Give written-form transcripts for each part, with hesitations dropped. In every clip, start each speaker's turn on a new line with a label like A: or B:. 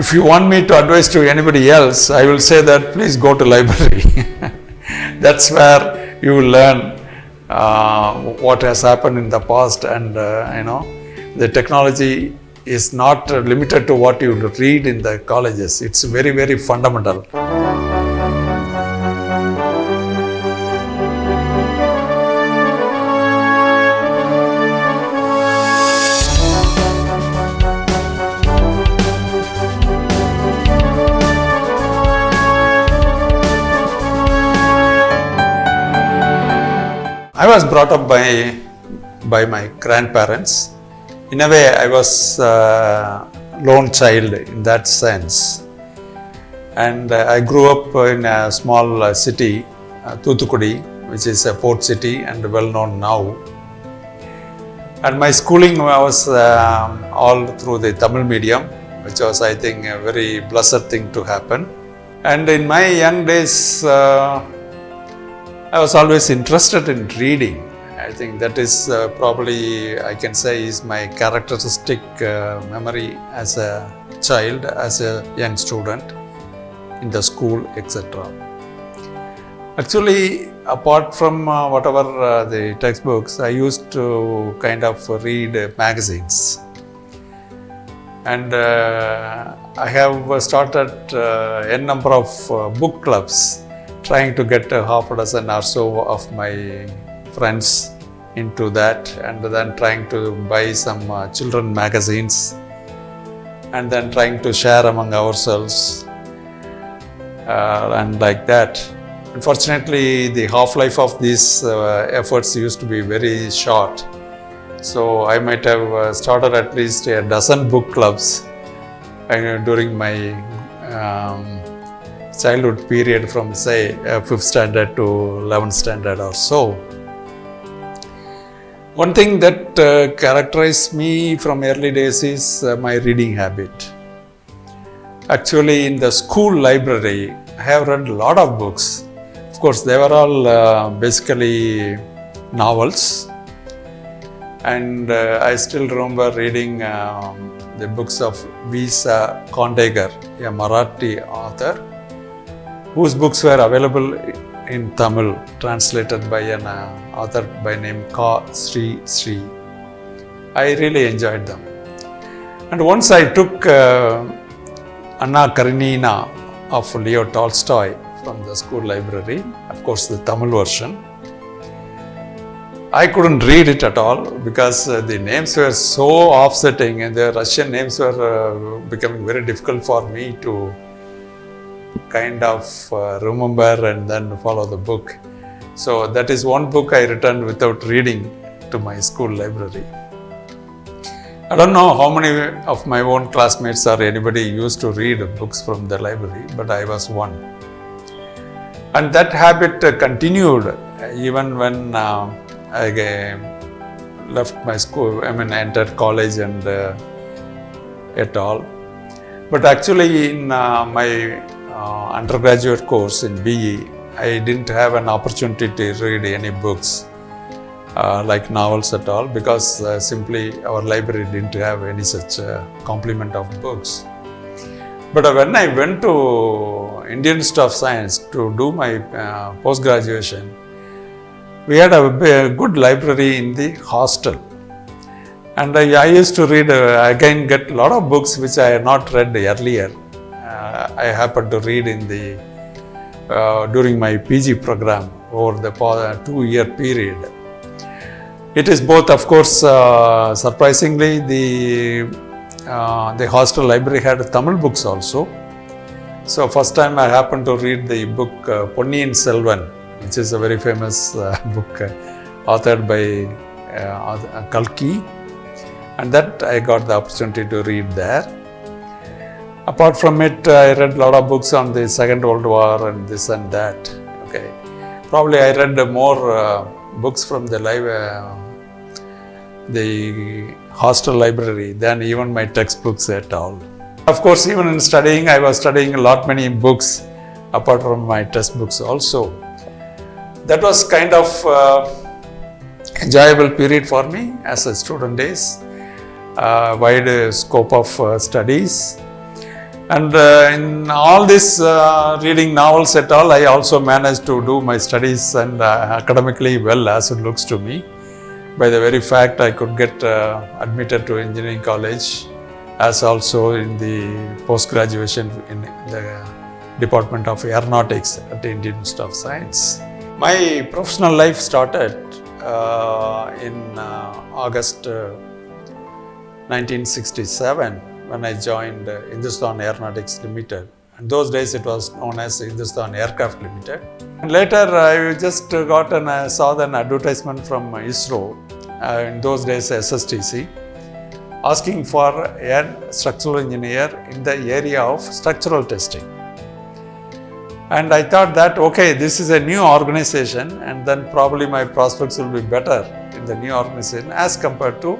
A: If you want me to advise to anybody else, I will say that please go to library. That's where you will learn what has happened in the past, and the technology is not limited to what you read in the colleges. It's very, very fundamental. I was brought up by my grandparents. In a way, I was a lone child in that sense. And I grew up in a small city, Thoothukudi, which is a port city and well known now. And my schooling was all through the Tamil medium, which was, I think, a very blessed thing to happen. And in my young days, I was always interested in reading. I think that is probably, I can say, is my characteristic memory as a child, as a young student in the school, etc. Actually, apart from whatever the textbooks, I used to kind of read magazines. And I have started n number of book clubs, trying to get half a dozen or so of my friends into that, and then trying to buy some children magazines, and then trying to share among ourselves and like that. Unfortunately, the half-life of these efforts used to be very short. So I might have started at least a dozen book clubs during my childhood period, from say 5th standard to 11th standard or so. One thing that characterized me from early days is my reading habit. Actually, in the school library, I have read a lot of books. Of course, they were all basically novels. And I still remember reading the books of V.S. Kondegar, a Marathi author, whose books were available in Tamil, translated by an author by name Ka Sri Sri. I really enjoyed them. And once I took Anna Karenina of Leo Tolstoy from the school library, of course the Tamil version. I couldn't read it at all because the names were so offsetting, and the Russian names were becoming very difficult for me to kind of remember and then follow the book. So that is one book I returned without reading to my school library. I don't know how many of my own classmates or anybody used to read books from the library, but I was one. And that habit continued even when I left my school, entered college and et al. But actually in my undergraduate course in BE, I didn't have an opportunity to read any books like novels at all, because simply our library didn't have any such complement of books. But when I went to Indian Institute of Science to do my post-graduation, we had a good library in the hostel. And I used to read, again get a lot of books which I had not read earlier. I happened to read in the during my PG program over the 2-year period. It is both, of course, surprisingly, the hostel library had Tamil books also. So first time I happened to read the book Ponniyin Selvan, which is a very famous book authored by Kalki, and that I got the opportunity to read there. Apart from it, I read a lot of books on the Second World War and this and that. Okay, probably I read more books from the hostel library than even my textbooks at all. Of course, even in studying, I was studying many books apart from my textbooks also. That was kind of enjoyable period for me as a student days, wide scope of studies. And in all this reading novels et al, I also managed to do my studies and academically well, as it looks to me. By the very fact I could get admitted to engineering college, as also in the post-graduation in the Department of Aeronautics at the Indian Institute of Science. My professional life started in August 1967 when I joined Hindustan Aeronautics Limited. In those days it was known as Hindustan Aircraft Limited. And later I just got saw an advertisement from ISRO, in those days SSTC, asking for a structural engineer in the area of structural testing. And I thought that, okay, this is a new organization and then probably my prospects will be better in the new organization as compared to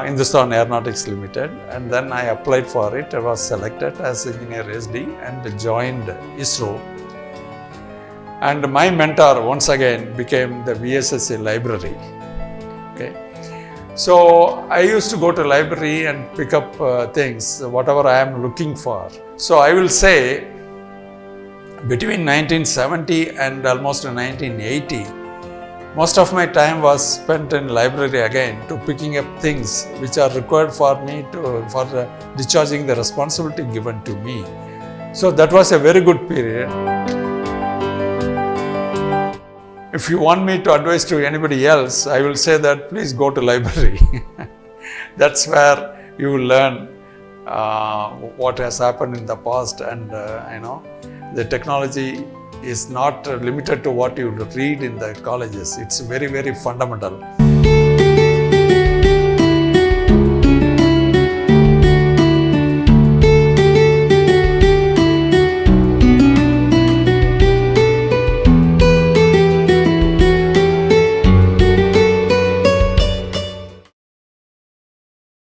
A: Hindustan Aeronautics Limited. And then I applied for it. I was selected as engineer SD and joined ISRO. And my mentor once again became the VSSC library. Okay. So I used to go to library and pick up things, whatever I am looking for. So I will say between 1970 and almost 1980, most of my time was spent in library again to picking up things which are required for me for discharging the responsibility given to me. So that was a very good period. If you want me to advise to anybody else, I will say that please go to library. That's where you will learn what has happened in the past, and the technology is not limited to what you read in the colleges. It's very, very fundamental.